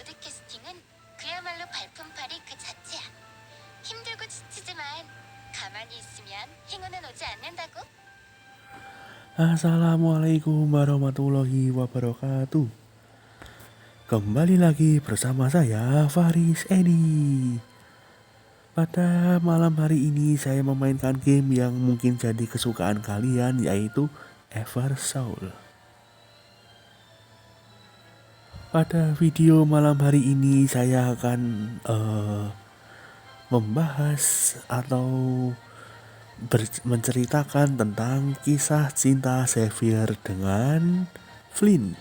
로드 캐스팅은 그야말로 발품팔이 그 자체야. 힘들고 지치지만 가만히 있으면 행운은 오지 않는다고. Assalamualaikum warahmatullahi wabarakatuh. Kembali lagi bersama saya Faris Edi. Pada malam hari ini saya memainkan game yang mungkin jadi kesukaan kalian, yaitu Eversoul. Pada video malam hari ini saya akan membahas atau menceritakan tentang kisah cinta Xavier dengan Flynn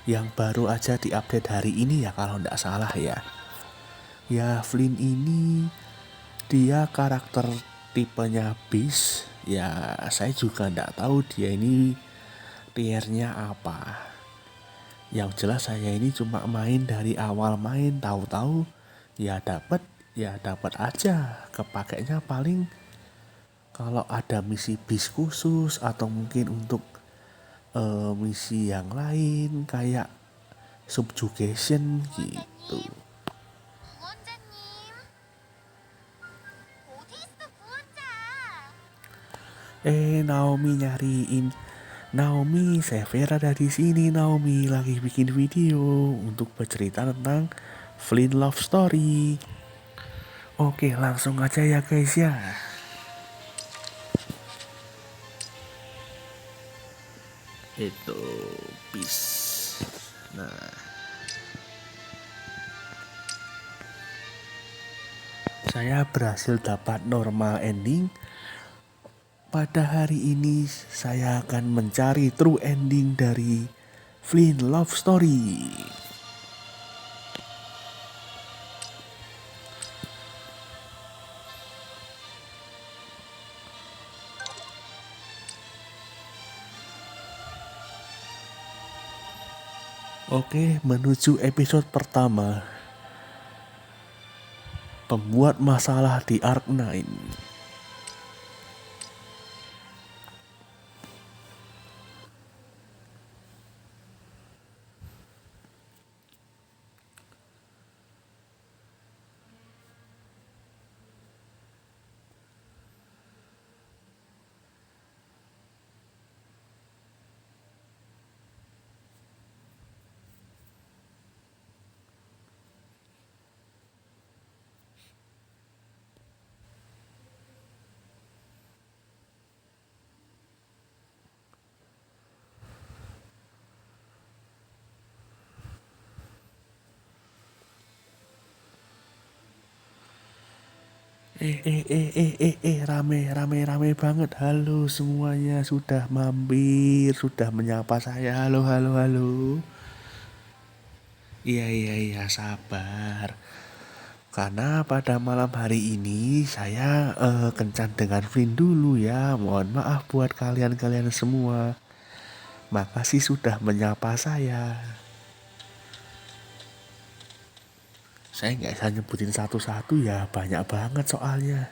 yang baru aja diupdate hari ini ya, kalau nggak salah ya. Ya, Flynn ini dia karakter tipenya Beast. Ya, saya juga nggak tahu dia ini tiernya apa. Yang jelas saya ini cuma main dari awal main, tahu-tahu ya dapat aja. Kepakainya paling kalau ada misi bis khusus atau mungkin untuk misi yang lain kayak subjugation gitu. 구원자님, 어디 있어 구원자? Naomi nyariin. Naomi, Xavier ada di sini. Naomi lagi bikin video untuk bercerita tentang Flynn Love Story. Oke, langsung aja ya guys ya. Itu bis. Nah, saya berhasil dapat normal ending. Pada hari ini saya akan mencari true ending dari Flynn Love Story. Oke, menuju episode pertama. Pembuat masalah di Arc9. Rame banget. Halo semuanya, sudah mampir, sudah menyapa saya. Halo. Iya, sabar. Karena pada malam hari ini saya kencan dengan Flynn dulu ya. Mohon maaf buat kalian semua. Makasih sudah menyapa saya. Saya nggak bisa nyebutin satu-satu ya, banyak banget soalnya.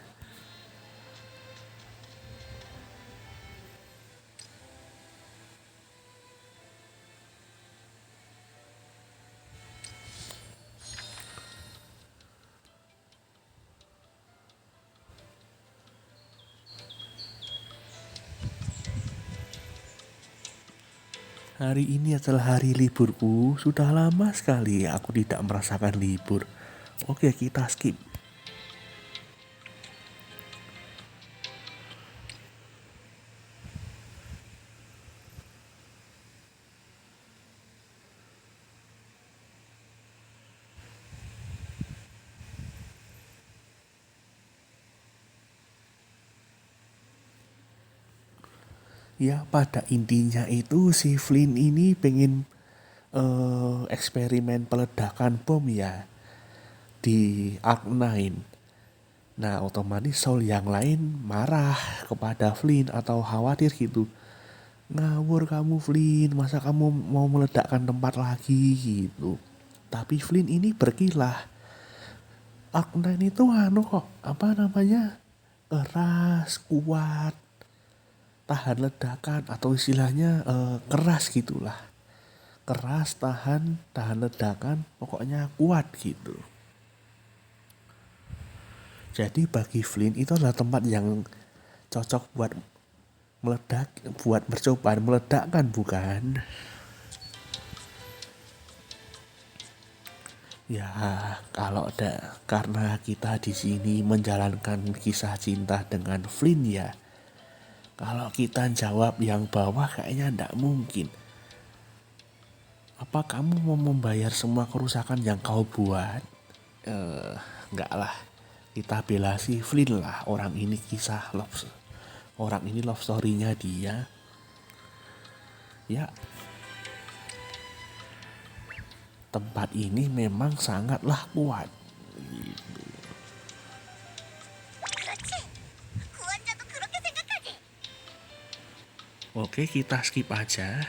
Hari ini adalah hari liburku. Sudah lama sekali aku tidak merasakan libur. Oke, kita skip. Ya, pada intinya itu si Flynn ini pengen eksperimen peledakan bom ya di Arc9. Nah, otomatis soul yang lain marah kepada Flynn atau khawatir gitu. Ngawur kamu Flynn, masa kamu mau meledakkan tempat lagi gitu. Tapi Flynn ini berkilah. Arc9 itu kok, keras, kuat, tahan ledakan atau istilahnya keras gitulah. keras, tahan ledakan, pokoknya kuat gitu. Jadi bagi Flynn itu adalah tempat yang cocok buat meledak, buat percobaan meledakkan, bukan? Ya, karena kita di sini menjalankan kisah cinta dengan Flynn ya. Kalau kita jawab yang bawah kayaknya ndak mungkin. Apa kamu mau membayar semua kerusakan yang kau buat? Enggak lah. Kita bela si Flynn lah. Orang ini love story-nya dia. Ya, tempat ini memang sangatlah kuat. 그렇지. 구원자도 그렇게 생각하지. Oke, kita skip aja.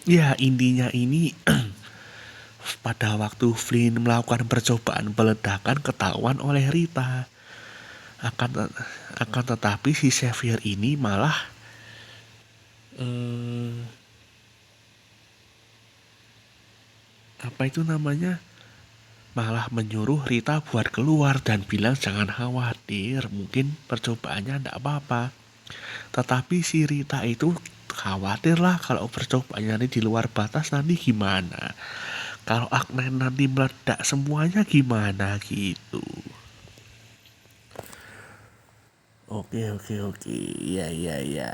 Ya, intinya ini pada waktu Flynn melakukan percobaan peledakan ketahuan oleh Rita. Akan tetapi si Xavier ini malah apa itu namanya? Malah menyuruh Rita buat keluar dan bilang jangan khawatir, mungkin percobaannya ndak apa-apa. Tetapi si Rita itu khawatir lah kalau percobaannya nanti di luar batas nanti gimana. Kalau Agnes nanti meledak semuanya gimana gitu. Oke. Iya.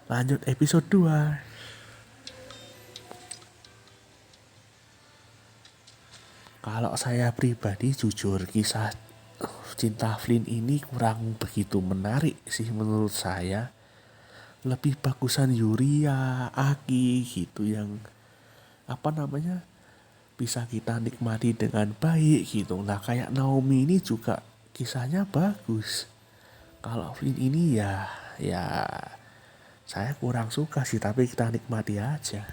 Lanjut episode 2. Kalau saya pribadi jujur kisah cinta Flynn ini kurang begitu menarik sih menurut saya. Lebih bagusan Yuria, Aki gitu yang bisa kita nikmati dengan baik gitu. Nah kayak Naomi ini juga kisahnya bagus. Kalau Flynn ini ya saya kurang suka sih, tapi kita nikmati aja.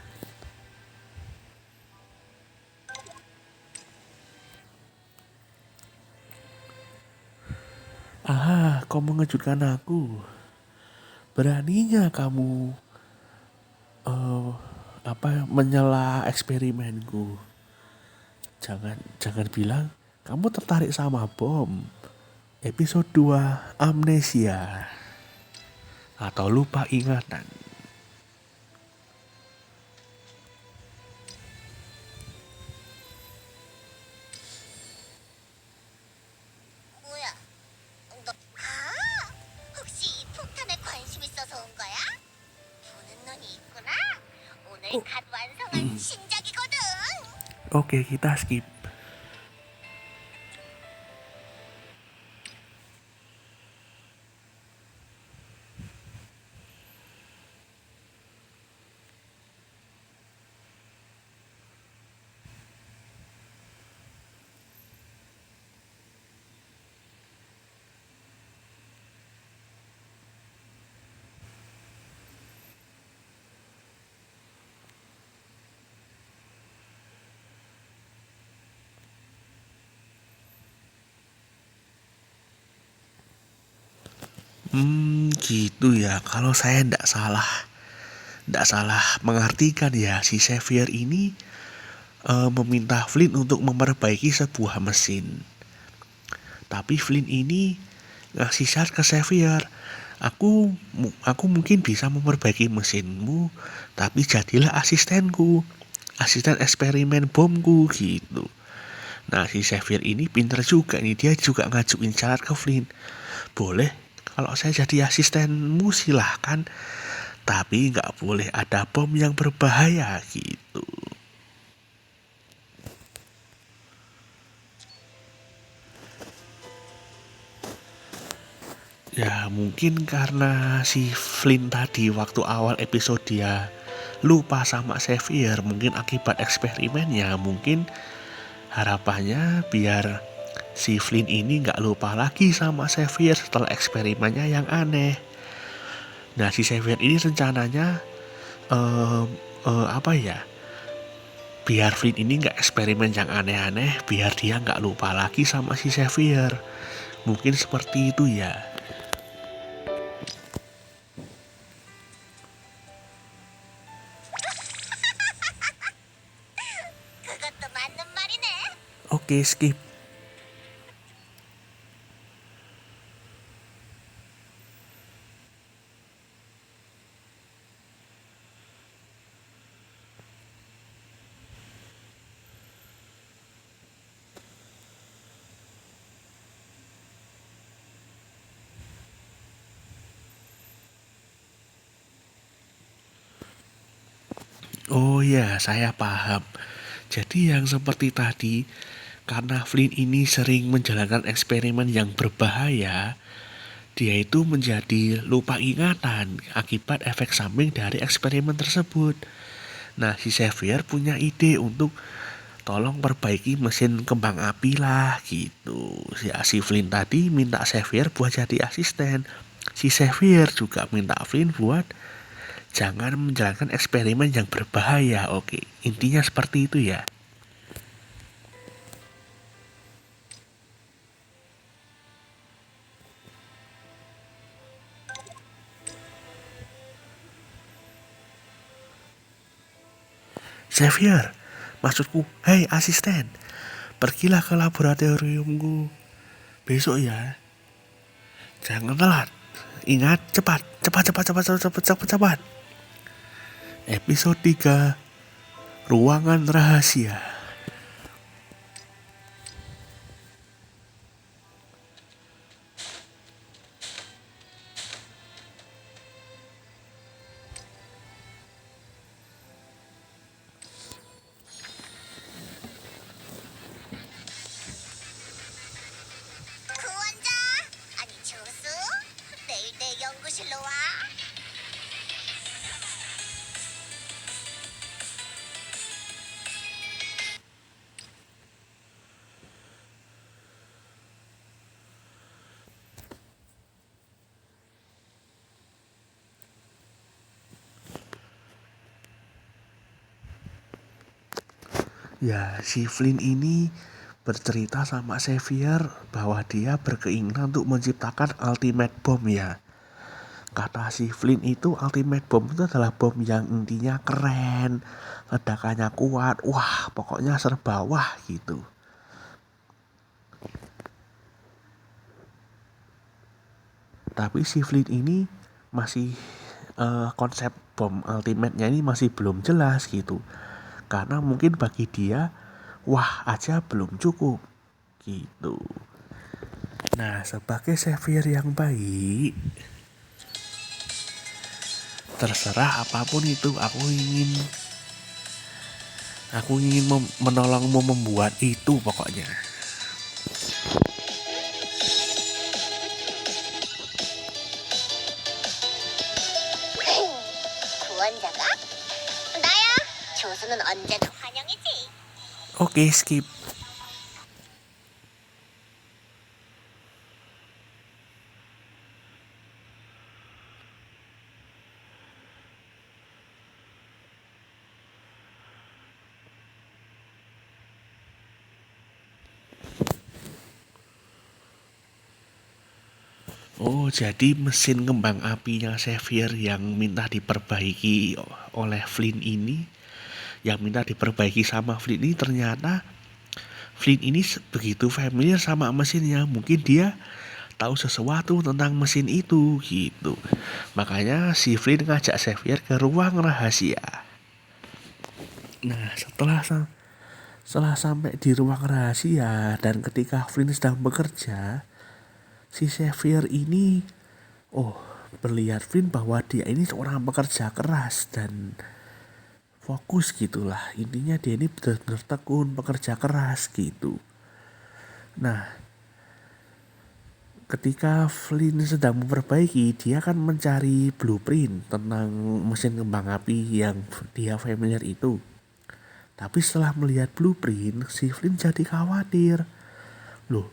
Kau mengejutkan aku. Beraninya kamu menyela eksperimenku. Jangan bilang kamu tertarik sama bom. Episode 2 Amnesia atau lupa ingatan. 뭐야? 혹시 이 폭탄에 관심 있어서 온 거야? 보는 눈이 있구나. 오늘 갓 완성한 신작이거든. Oke, kita skip. Gitu ya. Kalau saya ndak salah mengartikan ya, si Xavier ini meminta Flynn untuk memperbaiki sebuah mesin. Tapi Flynn ini ngasih syarat ke Xavier. Aku mungkin bisa memperbaiki mesinmu, tapi jadilah asistenku, asisten eksperimen bomku gitu. Nah si Xavier ini pinter juga nih, dia juga ngajuin syarat ke Flynn. Boleh kalau saya jadi asistenmu silahkan, tapi nggak boleh ada bom yang berbahaya gitu. Ya mungkin karena si Flynn tadi waktu awal episode dia lupa sama Xavier, mungkin akibat eksperimennya, mungkin harapannya biar si Flynn ini gak lupa lagi sama Xavier setelah eksperimennya yang aneh. Nah si Xavier ini rencananya biar Flynn ini nggak eksperimen yang aneh-aneh, biar dia nggak lupa lagi sama si Xavier. Mungkin seperti itu ya. 그것도 맞는 말이네. Oke, skip. Oh ya, saya paham. Jadi yang seperti tadi, karena Flynn ini sering menjalankan eksperimen yang berbahaya, dia itu menjadi lupa ingatan akibat efek samping dari eksperimen tersebut. Nah, si Xavier punya ide untuk tolong perbaiki mesin kembang api lah gitu. Si Flynn tadi minta Xavier buat jadi asisten. Si Xavier juga minta Flynn buat jangan menjalankan eksperimen yang berbahaya. Oke, intinya seperti itu ya. Xavier, maksudku, hei asisten, pergilah ke laboratoriumku besok ya. Jangan telat. Ingat, cepat, cepat, cepat, cepat, cepat, cepat, cepat, cepat. Episode 3, Ruangan Rahasia. 구원자, 아니 조수, 내일 내 연구실로 와. Ya, si Flynn ini bercerita sama Xavier bahwa dia berkeinginan untuk menciptakan ultimate bomb ya. Kata si Flynn itu ultimate bomb itu adalah bom yang intinya keren, ledakannya kuat, wah pokoknya serba wah gitu. Tapi si Flynn ini masih konsep bom ultimate-nya ini masih belum jelas gitu. Karena mungkin bagi dia wah aja belum cukup gitu. Nah, sebagai Xavier yang baik, terserah apapun itu aku ingin menolongmu membuat itu pokoknya. 구원자가? 나야. 조수는 언제나 환영이지. Oke, skip. Oh, jadi mesin kembang apinya Xavier yang minta diperbaiki oleh Flynn ini, yang minta diperbaiki sama Flynn ini ternyata Flynn ini begitu familiar sama mesinnya, mungkin dia tahu sesuatu tentang mesin itu gitu. Makanya si Flynn ngajak Xavier ke ruang rahasia. Nah, setelah sampai di ruang rahasia dan ketika Flynn sedang bekerja, si Xavier ini melihat Flynn bahwa dia ini seorang pekerja keras dan fokus gitulah. Intinya dia ini benar-benar tekun pekerja keras gitu. Nah, ketika Flynn sedang memperbaiki, dia kan mencari blueprint tentang mesin kembang api yang dia familiar itu. Tapi setelah melihat blueprint, si Flynn jadi khawatir. Loh,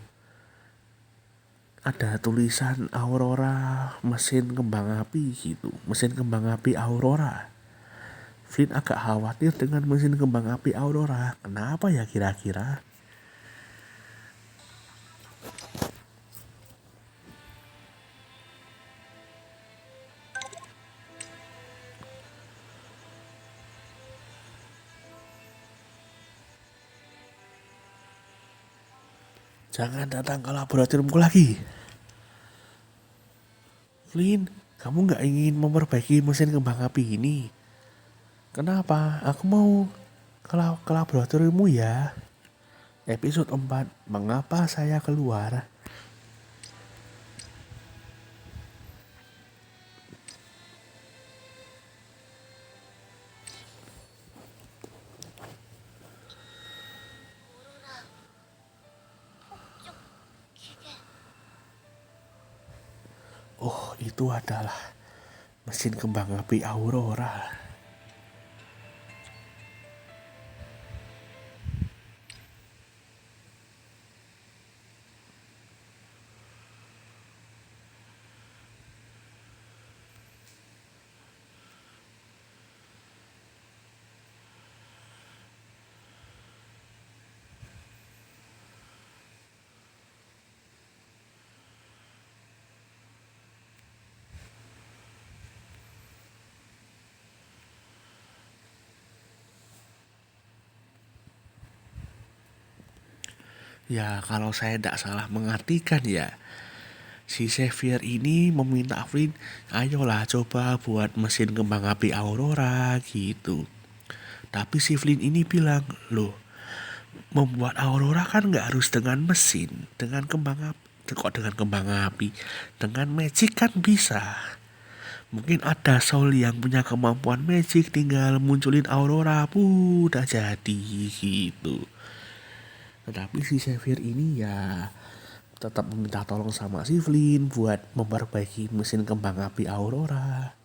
ada tulisan Aurora mesin kembang api gitu, mesin kembang api Aurora. Flynn agak khawatir dengan mesin kembang api Aurora. Kenapa ya kira-kira? Jangan datang ke laboratoriumku lagi. Flynn, kamu nggak ingin memperbaiki mesin kembang api ini? Kenapa? Aku mau ke laboratoriummu ya. Episode 4, mengapa saya keluar? 폭죽 기계. Oh, itu adalah mesin kembang api Aurora. Ya, kalau saya tidak salah mengartikan ya, si Xavier ini meminta Flynn, ayolah coba buat mesin kembang api Aurora gitu. Tapi si Flynn ini bilang, loh, membuat Aurora kan nggak harus dengan mesin, dengan kembang api. Kok dengan kembang api? Dengan magic kan bisa. Mungkin ada soul yang punya kemampuan magic, tinggal munculin Aurora, udah jadi gitu. Tetapi si Xavier ini ya tetap meminta tolong sama si Flynn buat memperbaiki mesin kembang api Aurora.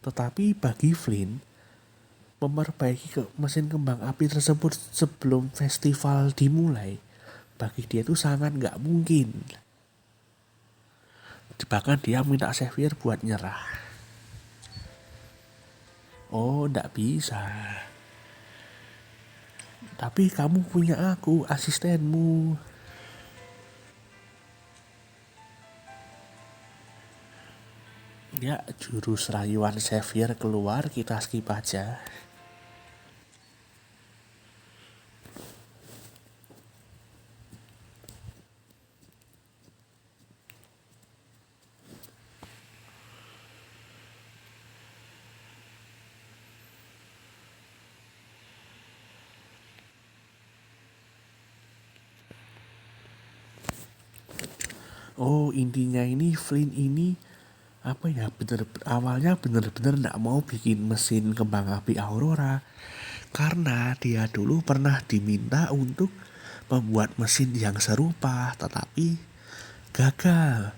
Tetapi bagi Flynn, memperbaiki mesin kembang api tersebut sebelum festival dimulai, bagi dia itu sangat nggak mungkin. Bahkan dia minta Xavier buat nyerah. Oh, nggak bisa. Tapi kamu punya aku, asistenmu. Ya, jurus rayuan Xavier keluar, kita skip aja. Oh, intinya ini Flynn ini apa ya, awalnya bener-bener nggak mau bikin mesin kembang api Aurora karena dia dulu pernah diminta untuk membuat mesin yang serupa, tetapi gagal.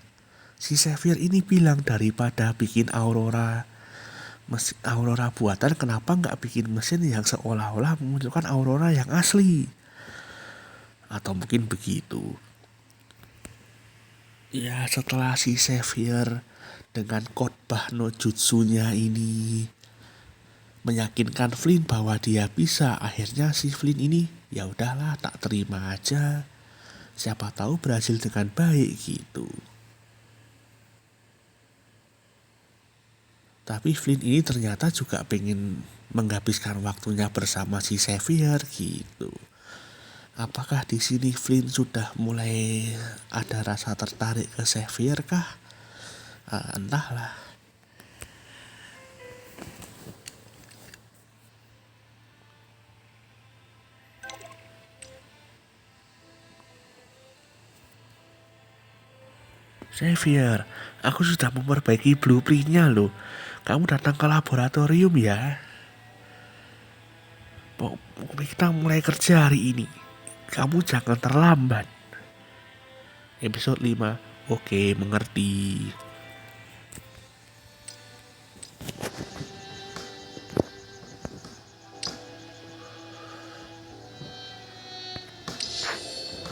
Si Xavier ini bilang daripada bikin mesin Aurora buatan, kenapa nggak bikin mesin yang seolah-olah memunculkan Aurora yang asli? Atau mungkin begitu. Ya, setelah si Xavier dengan khotbah no jutsunya ini meyakinkan Flynn bahwa dia bisa, akhirnya si Flynn ini ya udahlah, tak terima aja. Siapa tahu berhasil dengan baik gitu. Tapi Flynn ini ternyata juga pengen menghabiskan waktunya bersama si Xavier gitu. Apakah di sini Flynn sudah mulai ada rasa tertarik ke Xavier kah? Entahlah. Xavier, aku sudah memperbaiki blueprintnya loh. Kamu datang ke laboratorium ya. Kita mulai kerja hari ini. Kamu jangan terlambat. Episode 5. Oke, mengerti.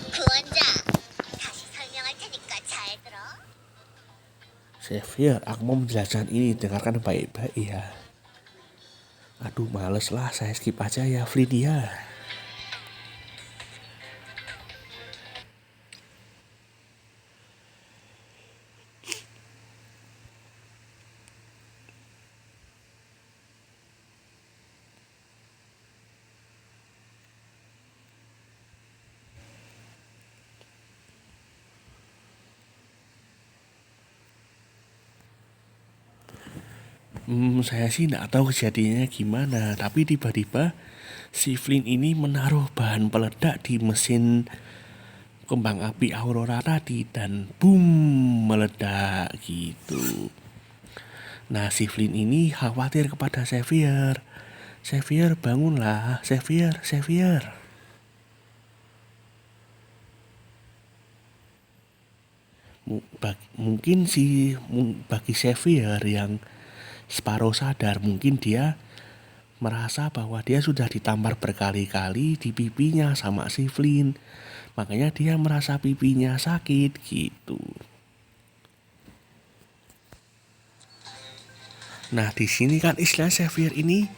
구원자, 다시 설명할 테니까 잘 들어. Xavier, aku mau menjelaskan ini, dengarkan baik-baik ya. Aduh, males lah, saya skip aja ya, Flynn ya. Saya sih nggak tahu kejadiannya gimana, tapi tiba-tiba si Flynn ini menaruh bahan peledak di mesin kembang api Aurora tadi dan boom, meledak gitu. Nah, si Flynn ini khawatir kepada Xavier. Xavier, bangunlah, Xavier, Xavier. Mungkin bagi Xavier yang separuh sadar, mungkin dia merasa bahwa dia sudah ditampar berkali-kali di pipinya sama si Flynn. Makanya dia merasa pipinya sakit gitu. Nah, di sini kan istilah Xavier ini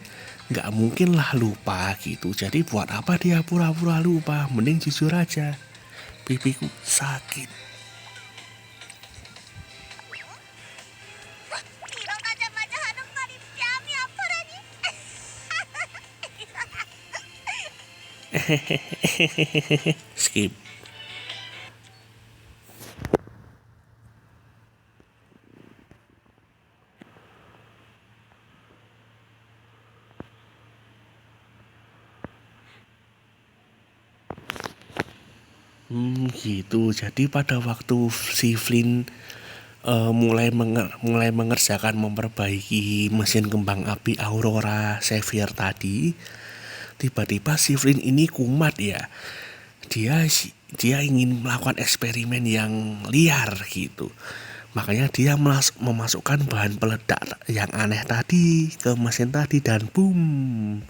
nggak mungkin lah lupa gitu. Jadi buat apa dia pura-pura lupa? Mending jujur aja. Pipiku sakit. 일어나자마자 하는 말이 뺨이 아파라니. Skip. Gitu. Jadi pada waktu si Flynn mulai mengerjakan memperbaiki mesin kembang api Aurora Xavier tadi, tiba-tiba si Flynn ini kumat ya. Dia ingin melakukan eksperimen yang liar gitu. Makanya dia memasukkan bahan peledak yang aneh tadi ke mesin tadi dan boom,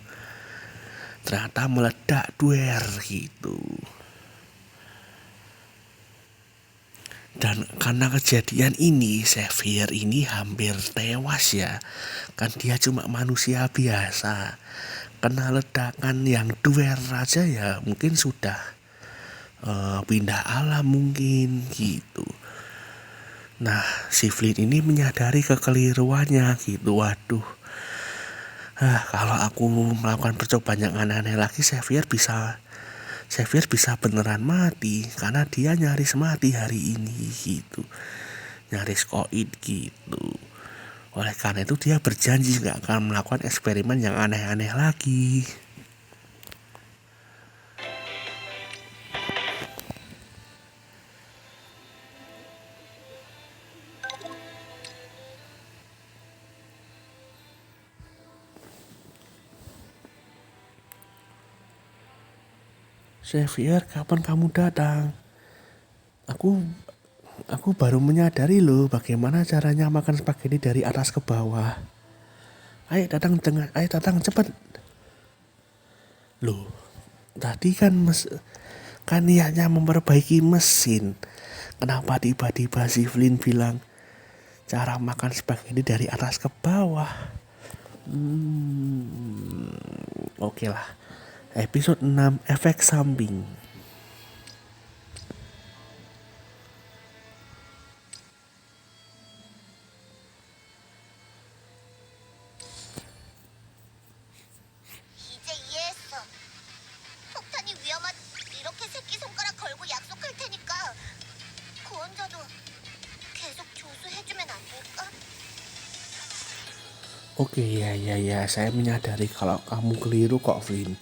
ternyata meledak duer gitu. Dan karena kejadian ini Xavier ini hampir tewas ya. Kan dia cuma manusia biasa. Kena ledakan yang duer aja ya mungkin sudah pindah alam mungkin gitu. Nah, si Flynn ini menyadari kekeliruannya gitu. Waduh, kalau aku melakukan percobaan yang aneh-aneh lagi, Xavier bisa beneran mati karena dia nyaris mati hari ini gitu, nyaris koit gitu. Oleh karena itu dia berjanji gak akan melakukan eksperimen yang aneh-aneh lagi. Xavier, kapan kamu datang? Aku baru menyadari loh bagaimana caranya makan spaghetti dari atas ke bawah. Ayo datang cepat. Loh, tadi kan niatnya memperbaiki mesin. Kenapa tiba-tiba si Flynn bilang cara makan spaghetti dari atas ke bawah? Oke lah. Episode 6 efek samping. 이제 이해했어. 폭탄이 위험한 이렇게 새끼손가락 걸고 약속할 테니까 구원자도 계속 조수해주면 안 될까? Oke, ya, saya menyadari kalau kamu keliru kok, Flynn.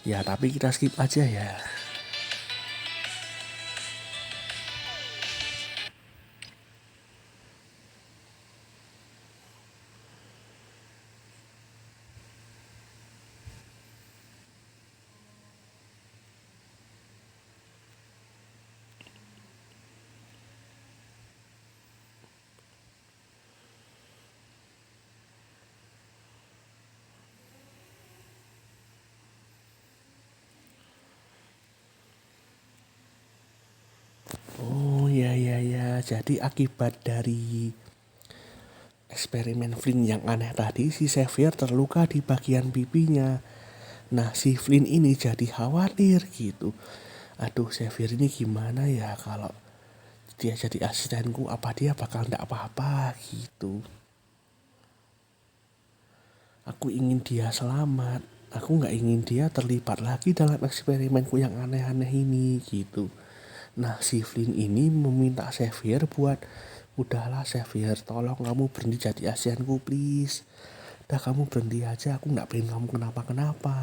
Ya, tapi kita skip aja ya. jadi akibat dari eksperimen Flynn yang aneh tadi, si Xavier terluka di bagian pipinya. Nah, si Flynn ini jadi khawatir gitu. Aduh, Xavier ini gimana ya kalau dia jadi asistenku, apa dia bakal ndak apa-apa gitu. Aku ingin dia selamat. Aku nggak ingin dia terlibat lagi dalam eksperimenku yang aneh-aneh ini gitu. Nah, si Flynn ini meminta Xavier buat, udahlah Xavier, tolong kamu berhenti jadi asistenku please. Udah kamu berhenti aja, aku nggak pengen kamu kenapa-kenapa.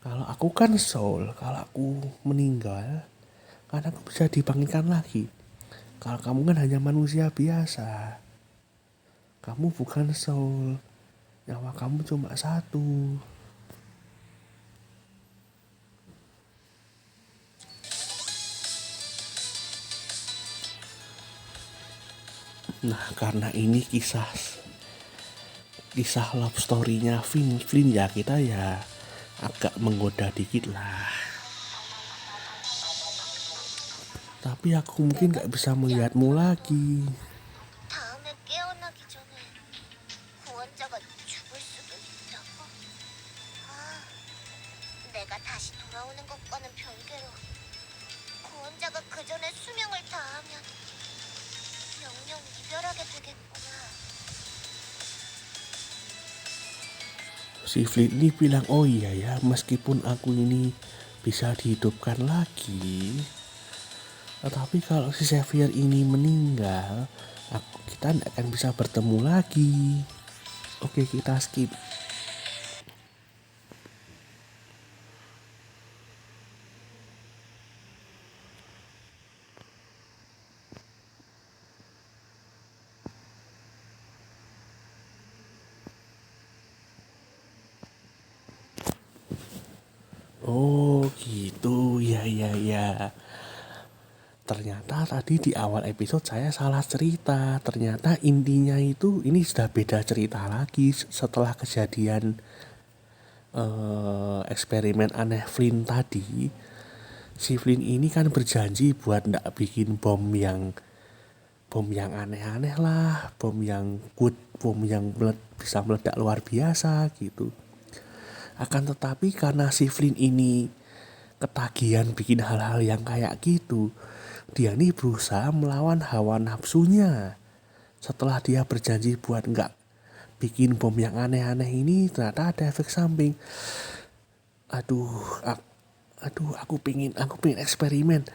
Kalau aku kan soul, kalau aku meninggal, kan aku bisa dibangkitkan lagi. Kalau kamu kan hanya manusia biasa. Kamu bukan soul, nyawa kamu cuma satu. Nah, karena ini kisah love story-nya Flynn ya, kita ya agak menggoda dikit lah. Tapi aku mungkin gak bisa melihatmu lagi. 다음에 깨어나기 전에 구원자가 죽을 수도 있다고? 아, 내가 다시 돌아오는 것과는 별개로 구원자가 그 전에 수명을 다하면 영영 이별하게 되겠구나. Si Flynn ini bilang, oh iya ya, meskipun aku ini bisa dihidupkan lagi, tetapi kalau si Xavier ini meninggal, kita tidak akan bisa bertemu lagi. Oke, kita skip. Oh gitu, ya ya ya. Ternyata tadi di awal episode saya salah cerita. Ternyata intinya itu ini sudah beda cerita lagi setelah kejadian eksperimen aneh Flynn tadi. Si Flynn ini kan berjanji buat ndak bikin bom yang aneh-aneh lah, bom yang good, bom yang bisa meledak luar biasa gitu. Akan tetapi karena si Flynn ini ketagihan bikin hal-hal yang kayak gitu, dia nih berusaha melawan hawa nafsunya. Setelah dia berjanji buat nggak bikin bom yang aneh-aneh ini, ternyata ada efek samping. Aduh, aku pengen eksperimen.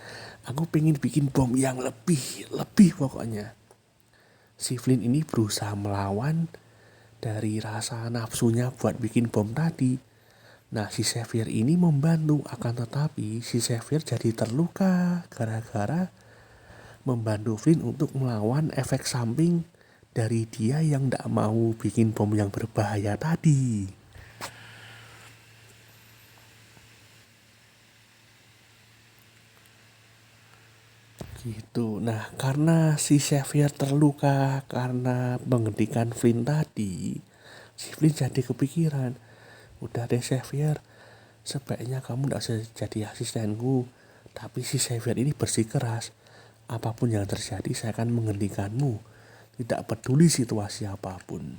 Aku pengen bikin bom yang lebih pokoknya. Si Flynn ini berusaha melawan dari rasa nafsunya buat bikin bom tadi. Nah, si Xavier ini membantu, akan tetapi si Xavier jadi terluka gara-gara membantu Flynn untuk melawan efek samping dari dia yang tidak mau bikin bom yang berbahaya tadi. Gitu. Nah, karena si Xavier terluka karena menghentikan Flynn tadi, si Flynn jadi kepikiran, udah deh Xavier, sebaiknya kamu tidak usah jadi asistenku. Tapi si Xavier ini bersikeras, apapun yang terjadi saya akan menghentikanmu, tidak peduli situasi apapun.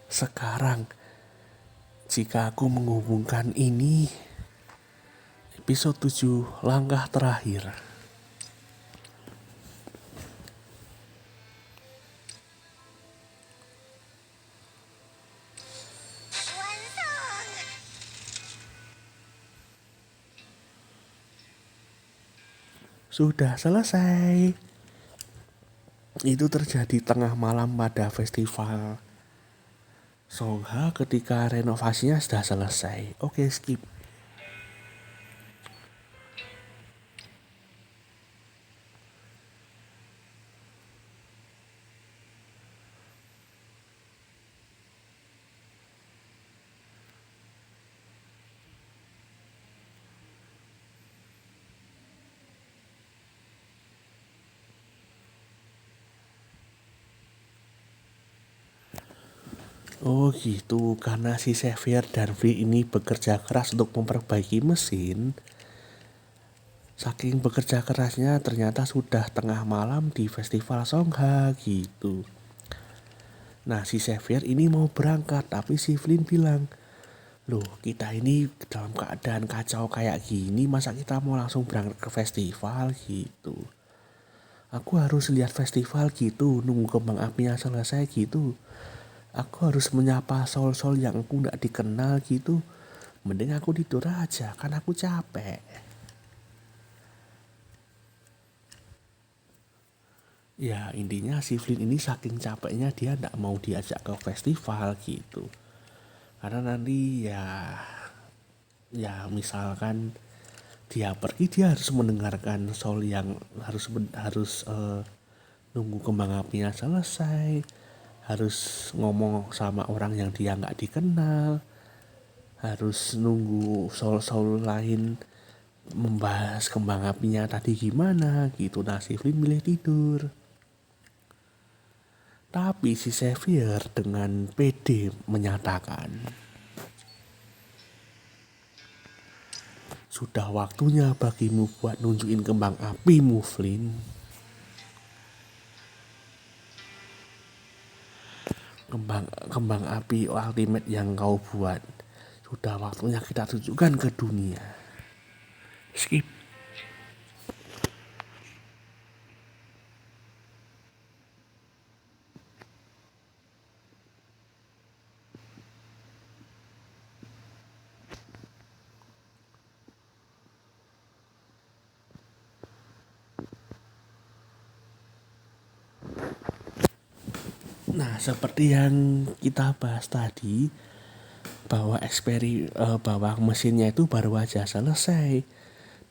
Sekarang jika aku menghubungkan ini episode 7 langkah terakhir. 완성! Sudah selesai. Itu terjadi tengah malam pada festival Songha ketika renovasinya sudah selesai. Oke, skip. Oh gitu, karena si Xavier dan Flynn ini bekerja keras untuk memperbaiki mesin. Saking bekerja kerasnya ternyata sudah tengah malam di festival Songha gitu. Nah si Xavier ini mau berangkat tapi si Flynn bilang, loh kita ini dalam keadaan kacau kayak gini masa kita mau langsung berangkat ke festival gitu. Aku harus lihat festival gitu, nunggu kembang apinya selesai gitu. Aku harus menyapa sol-sol yang aku gak dikenal gitu. Mending aku tidur aja, kan aku capek. Ya intinya si Flynn ini saking capeknya dia gak mau diajak ke festival gitu. Karena nanti ya misalkan dia pergi dia harus mendengarkan sol yang harus nunggu kembang apinya selesai, harus ngomong sama orang yang dia nggak dikenal, harus nunggu sol-sol lain membahas kembang apinya tadi gimana gitu. Nah si Flynn milih tidur. Tapi si Xavier dengan pede menyatakan, sudah waktunya bagimu buat nunjukin kembang apimu, Flynn. Kembang api ultimate yang kau buat. Sudah waktunya kita tunjukkan ke dunia. Skip. Nah, seperti yang kita bahas tadi, bahwa mesinnya itu baru aja selesai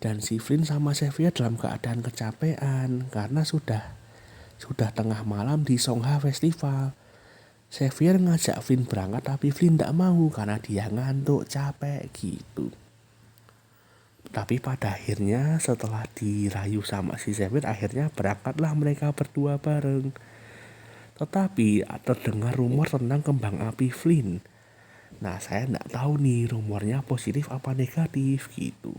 dan si Flynn sama Xavier dalam keadaan kecapean karena sudah tengah malam di Songha Festival. Xavier ngajak Flynn berangkat tapi Flynn tidak mau karena dia ngantuk capek gitu. Tapi pada akhirnya setelah dirayu sama si Xavier akhirnya berangkatlah mereka berdua bareng. Tetapi terdengar rumor tentang kembang api Flynn. Nah saya nggak tahu nih rumornya positif apa negatif gitu.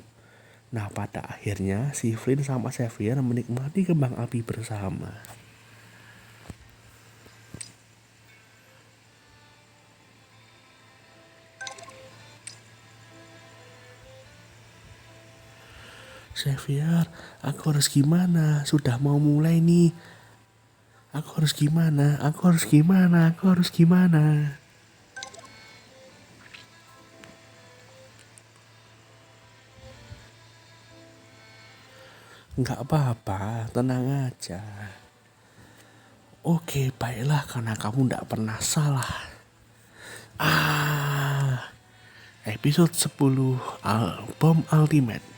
Nah pada akhirnya si Flynn sama Xavier menikmati kembang api bersama. Xavier, aku harus gimana? Sudah mau mulai nih. Aku harus gimana? Aku harus gimana? Aku harus gimana? Nggak apa-apa, tenang aja. Oke, baiklah karena kamu nggak pernah salah. Episode 10 Album Ultimate.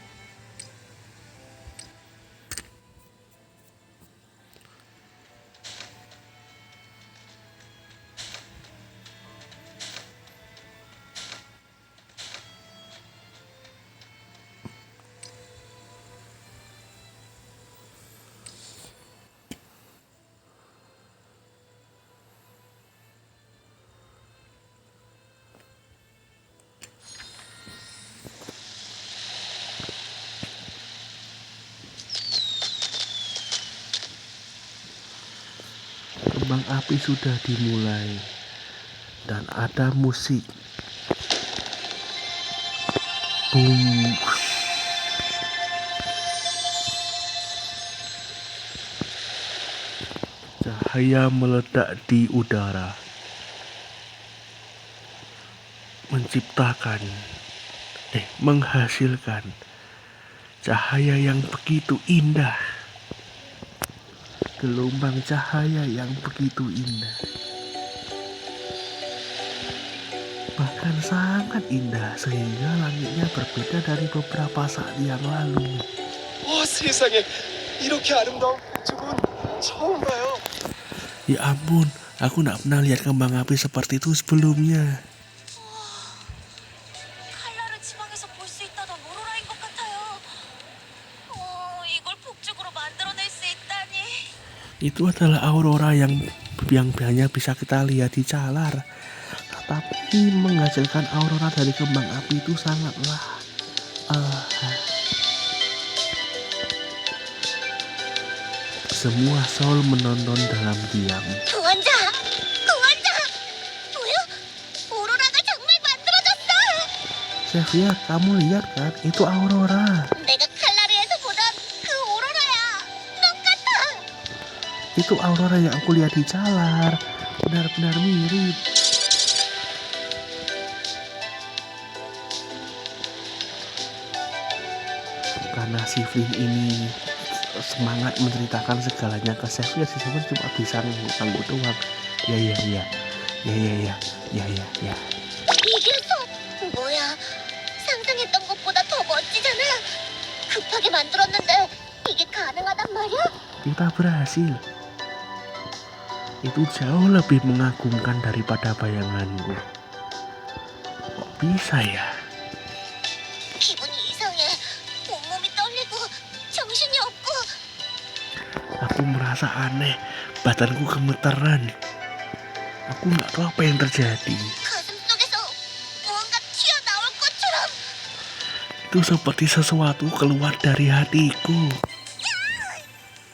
Kembang api sudah dimulai dan ada musik. Boom. Cahaya meledak di udara, menghasilkan cahaya yang begitu indah. Gelombang cahaya yang begitu indah. Bahkan sangat indah sehingga langitnya berbeda dari beberapa saat yang lalu. 세상에 이렇게 아름다운 북쪽은 처음 봐요. Ya ampun, aku gak pernah lihat kembang api seperti itu sebelumnya. 칼라르 지방에서 볼 수 있다던 오로라인 것 같아요. 이걸 북쪽으로 만들어낼 수 있다니. Itu adalah aurora yang hanya bisa kita lihat di Calar. Tapi menghasilkan aurora dari kembang api itu sangatlah semua soul menonton dalam diam. 구원자! 구원자! 뭐야? 오로라가 정말 만들어졌어! Xavier, kamu lihat kan? Itu aurora. 내가 칼라리에서 보던 그 오로라야! 똑같아! Itu aurora yang aku lihat di Calar. Benar-benar mirip. Karena si Flynn ini semangat menceritakan segalanya ke Xavier, si Xavier cuma bisa ngangguk doang. Ya. 이겼어! 뭐야? 상상했던 것보다 더 멋지잖아! 급하게 만들었는데 이게 가능하단 말이야? Kita berhasil. Itu jauh lebih mengagumkan daripada bayanganku. Kok bisa ya? 기분이 이상해. 온몸이 떨리고 정신이 없고 Aku merasa aneh. Badanku gemeteran. Aku nggak tahu apa yang terjadi. 가슴 속에서 무언가 튀어나올 것처럼 Itu seperti sesuatu keluar dari hatiku.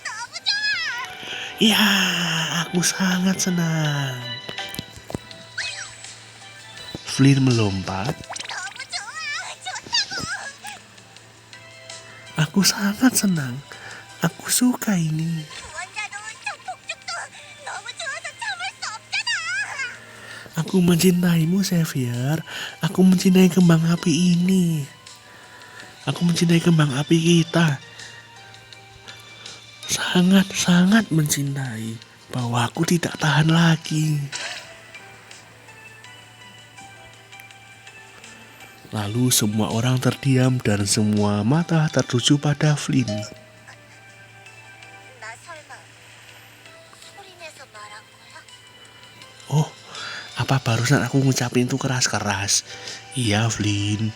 너무 좋아! Ya, aku sangat senang. Flynn melompat. 너무 좋아! 좋다고! Aku sangat senang. Aku suka ini. 구원자도 저 폭죽도 너무 좋아서 참을 수 없잖아! Aku mencintaimu, Xavier. Aku mencintai kembang api ini. Aku mencintai kembang api kita. Sangat mencintai. Bahwa aku tidak tahan lagi. Lalu semua orang terdiam dan semua mata tertuju pada Flynn. 나 설마 소리내서 말한 거야? Oh, apa barusan aku ngucapin itu keras-keras? Iya, Flynn.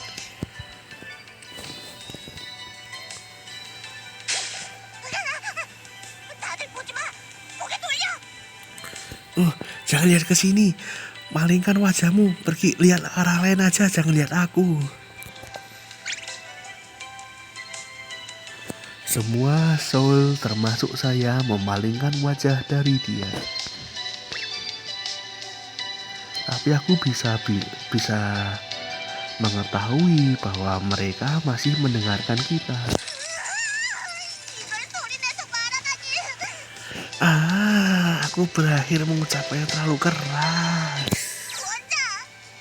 다들 보지 마! 고개 돌려! Jangan lihat ke sini. Malingkan wajahmu. Pergi lihat arah lain aja, jangan lihat aku. Semua soul termasuk saya memalingkan wajah dari dia. Tapi aku bisa mengetahui bahwa mereka masih mendengarkan kita. 이걸 소리내서 말하다니! Aku berakhir mengucapnya terlalu keras. 구원자!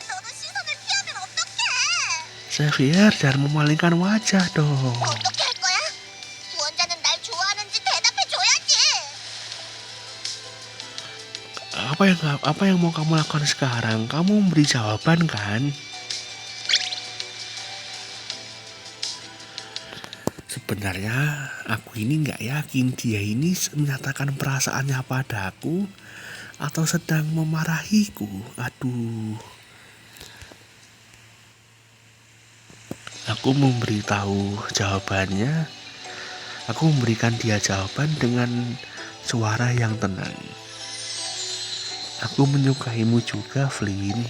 너도 시선을 피하면 어떡해! Xavier, jangan memalingkan wajah dong. 어떻게 할 거야? 구원자는 날 좋아하는지 대답해줘야지! Apa yang mau kamu lakukan sekarang? Kamu memberi jawaban kan? Sebenarnya aku ini nggak yakin dia ini menyatakan perasaannya padaku atau sedang memarahiku. Aduh. Aku memberitahu jawabannya. Aku memberikan dia jawaban dengan suara yang tenang. Aku menyukaimu juga, Flynn.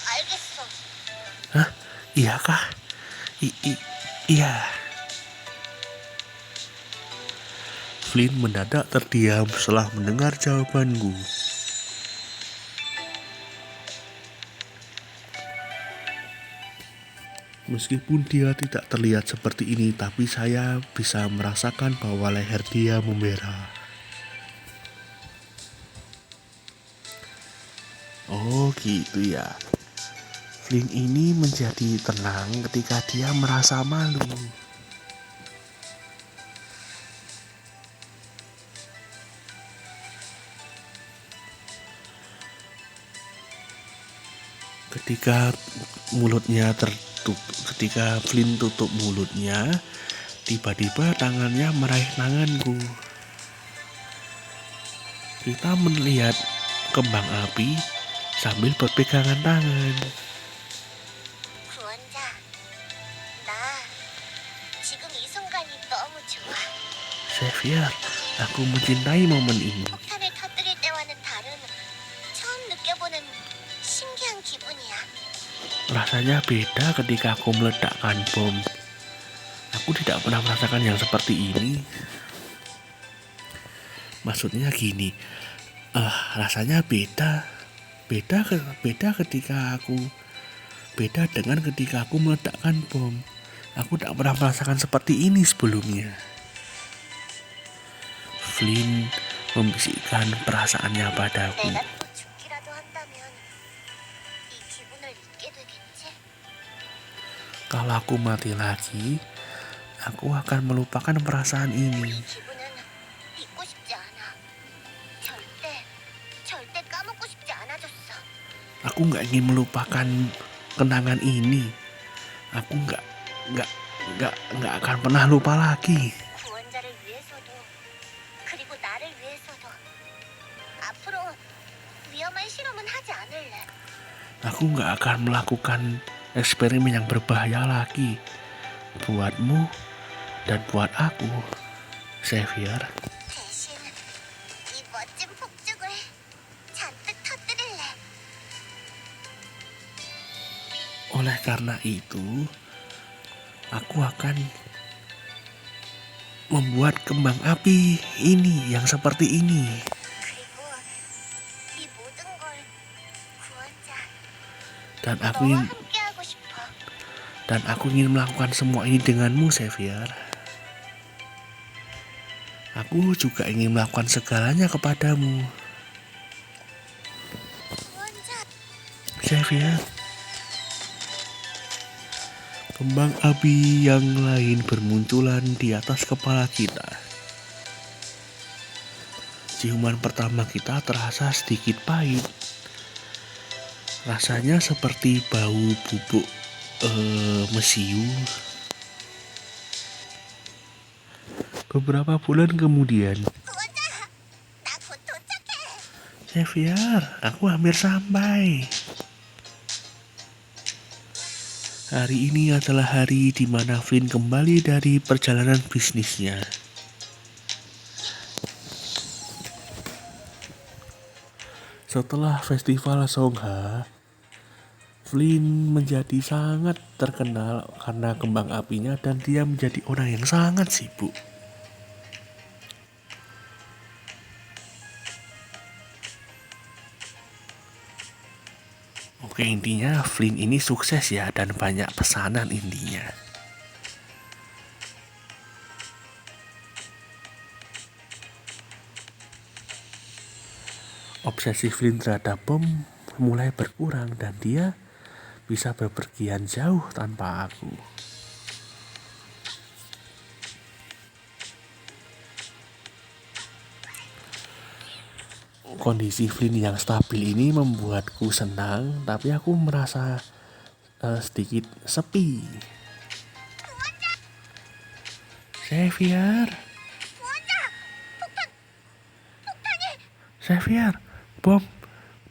알겠어. Hah? Iyakah? Iya. Flynn mendadak terdiam setelah mendengar jawabanku. Meskipun dia tidak terlihat seperti ini, tapi saya bisa merasakan bahwa leher dia memerah. Oh gitu ya. Flynn ini menjadi tenang ketika dia merasa malu. Ketika Flynn tutup mulutnya, tiba-tiba tangannya meraih tanganku. Kita melihat kembang api sambil berpegangan tangan. 구원자, 나 지금 이 순간이 너무 좋아. Xavier, aku mencintai momen ini. 폭탄을 느껴보는 신기한 기분이야. Rasanya beda ketika aku meledakkan bom. Aku tidak pernah merasakan yang seperti ini. Maksudnya gini, rasanya beda. Beda dengan ketika aku meledakkan bom. Aku tidak pernah merasakan seperti ini sebelumnya. Flynn membisikkan perasaannya padaku. 내가 또 죽기라도 한다면 이 기분을 잊게 되겠지? Kalau aku mati lagi, aku akan melupakan perasaan 이 ini. 기분은 잊고 싶지 않아. 절대 까먹고 싶지 않아졌어. Aku nggak ingin melupakan kenangan ini. Aku nggak akan pernah lupa lagi. 구원자를 위해서도 그리고 나를 위해서도 앞으로 위험한 실험은 하지 않을래. Aku nggak akan melakukan eksperimen yang berbahaya lagi buatmu dan buat aku, Xavier. 대신 이 멋진 폭죽을 잔뜩 터뜨릴래. Oleh karena itu, aku akan membuat kembang api ini yang seperti ini. 그리고 이 모든 걸 구원자 Dan 너와 aku ingin 함께하고 싶어. melakukan semua ini denganmu, Xavier. Aku juga ingin melakukan segalanya kepadamu, 구원자 Xavier. Kembang api yang lain bermunculan di atas kepala kita. Ciuman pertama kita terasa sedikit pahit. Rasanya seperti bau bubuk mesiu. Beberapa bulan kemudian, 구원자 나 곧 도착해. Xavier, aku hampir sampai. Hari ini adalah hari di mana Flynn kembali dari perjalanan bisnisnya. Setelah festival Songha, Flynn menjadi sangat terkenal karena kembang apinya dan dia menjadi orang yang sangat sibuk. Oke, intinya Flynn ini sukses ya dan banyak pesanan intinya. Obsesi Flynn terhadap bom mulai berkurang dan dia bisa bepergian jauh tanpa aku. Kondisi Flynn yang stabil ini membuatku senang, tapi aku merasa sedikit sepi. Xavier, 구원자 폭탄이 Xavier,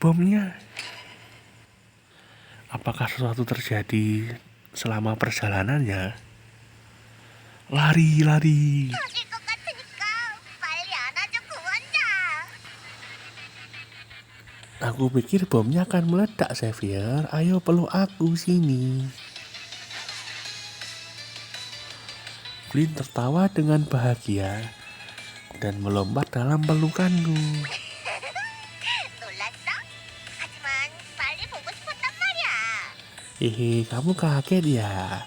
bomnya. Apakah sesuatu terjadi selama perjalanannya? Lari. 터질 것 같으니까 빨리 안아줘 구원자. Aku pikir bomnya akan meledak, Xavier. Ayo peluk aku sini. Flynn tertawa dengan bahagia dan melompat dalam pelukanku. 놀랐어? 하지만 빨리 보고 싶었단 말이야. Hehe, kamu kaget ya?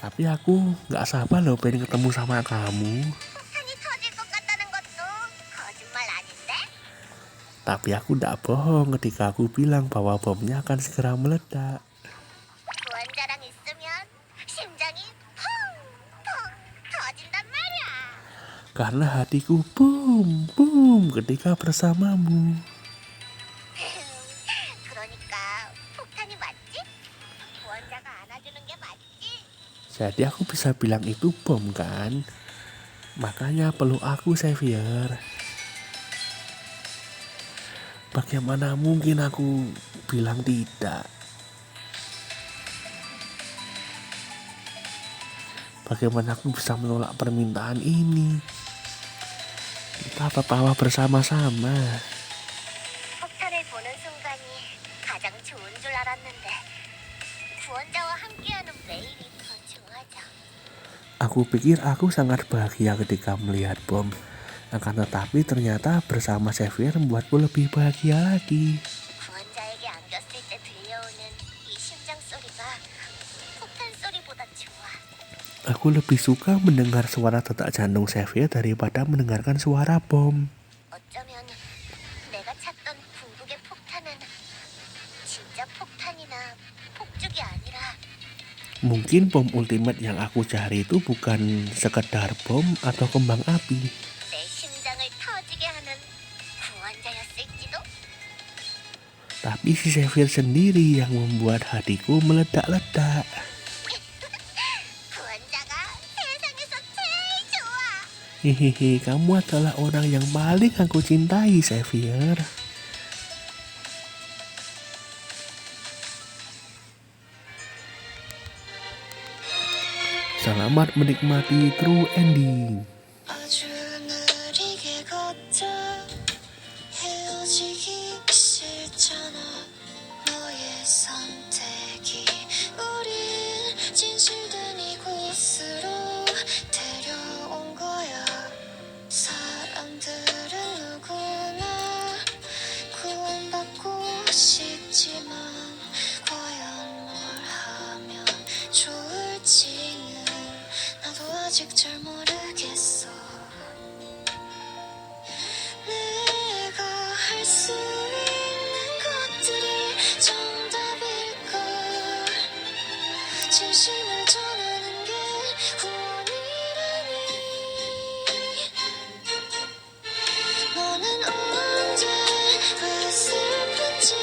Tapi aku gak sabar loh pengen ketemu sama kamu. 폭탄이 터질 것 같다는 것도 거짓말 아닌데? Tapi aku gak bohong ketika aku bilang bahwa bomnya akan segera meledak. 구원자랑 있으면 심장이 펑펑 터진단 말이야. Karena hatiku boom ketika bersamamu. 그러니까 폭탄이 맞지? 구원자가 안아주는 게 맞지? Jadi aku bisa bilang itu bom kan? Makanya peluk aku, Xavier. Bagaimana mungkin aku bilang tidak? Bagaimana aku bisa menolak permintaan ini? Kita tertawa bersama-sama. 폭탄을 보는 순간 Aku pikir aku sangat bahagia ketika melihat bom. Akan tetapi ternyata bersama Xavier membuatku lebih bahagia lagi. 구원자에게 안겼을 때 들려오는 이 심장 소리가 폭탄 소리보다 좋아. Aku lebih suka mendengar suara detak jantung Xavier daripada mendengarkan suara bom. 어쩌면 내가 찾던 궁극의 폭탄은 진짜 폭탄이나 폭죽이 아니라 Mungkin bom ultimate yang aku cari itu bukan sekedar bom atau kembang api, 내 심장을 터지게 하는 구원자였을지도. tapi si Xavier sendiri yang membuat hatiku meledak-ledak. 구원자가 세상에서 제일 좋아. Hehehe, kamu adalah orang yang paling aku cintai, Xavier. Selamat menikmati true ending. 아주 느리게 걷자 헤어지기 싫잖아 너의 선택이 우린 진실된 이곳으로 데려온 거야 사람들은 누구나 구원받고 싶지만 과연 뭘 하면 좋을지는 나도 아직 잘 모르겠어 내가 할 수 있는 것들이 정답일걸 진심을 전하는 게 구원이라니 너는 언제 왜 슬픈지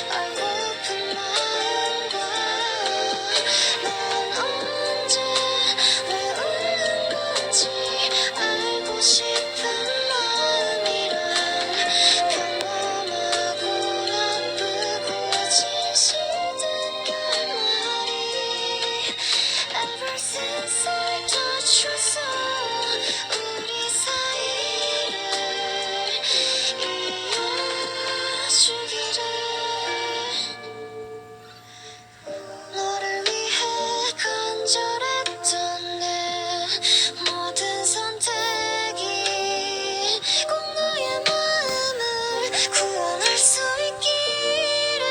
알고픈 마음과 넌 언제 왜 우는 건지 알고 싶은 마음이란 평범하고 나쁘고 진실된 결말이 Ever since I touched your soul 우리 사이를 이어주기를 너를 위해 간절했던 내 모든 선택이 꼭 너의 마음을 구원할 수 있기를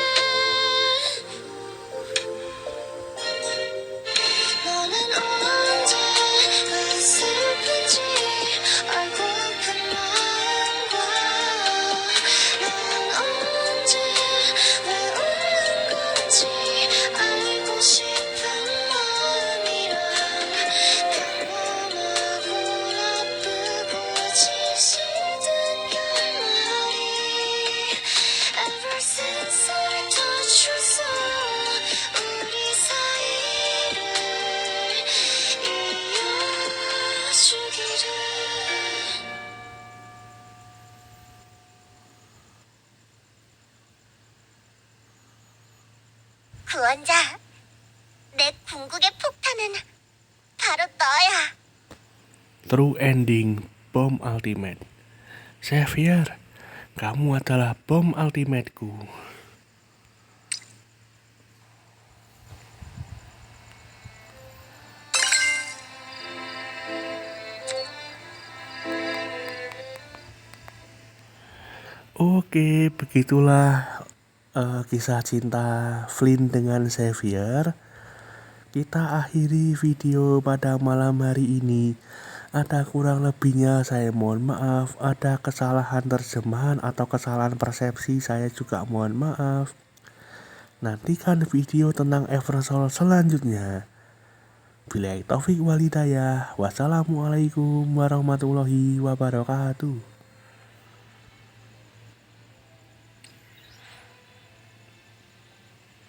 너는 언제 왜 슬픈지 알고픈 마음과 넌 언제 왜 우는 건지 알고 싶은 마음이란 평범하고 나쁘고 진실된 결말이 Ever since I touched your soul 우리 사이를 이어주기를 구원자, 내 궁극의 폭탄은 바로 너야. True ending bom ultimate. Xavier, kamu adalah bom ultimateku. Oke, begitulah kisah cinta Flynn dengan Xavier. Kita akhiri video pada malam hari ini. Ada kurang lebihnya saya mohon maaf. Ada kesalahan terjemahan atau kesalahan persepsi saya juga mohon maaf. Nantikan video tentang Eversol selanjutnya. Billahi taufik walhidayah. Wassalamualaikum warahmatullahi wabarakatuh.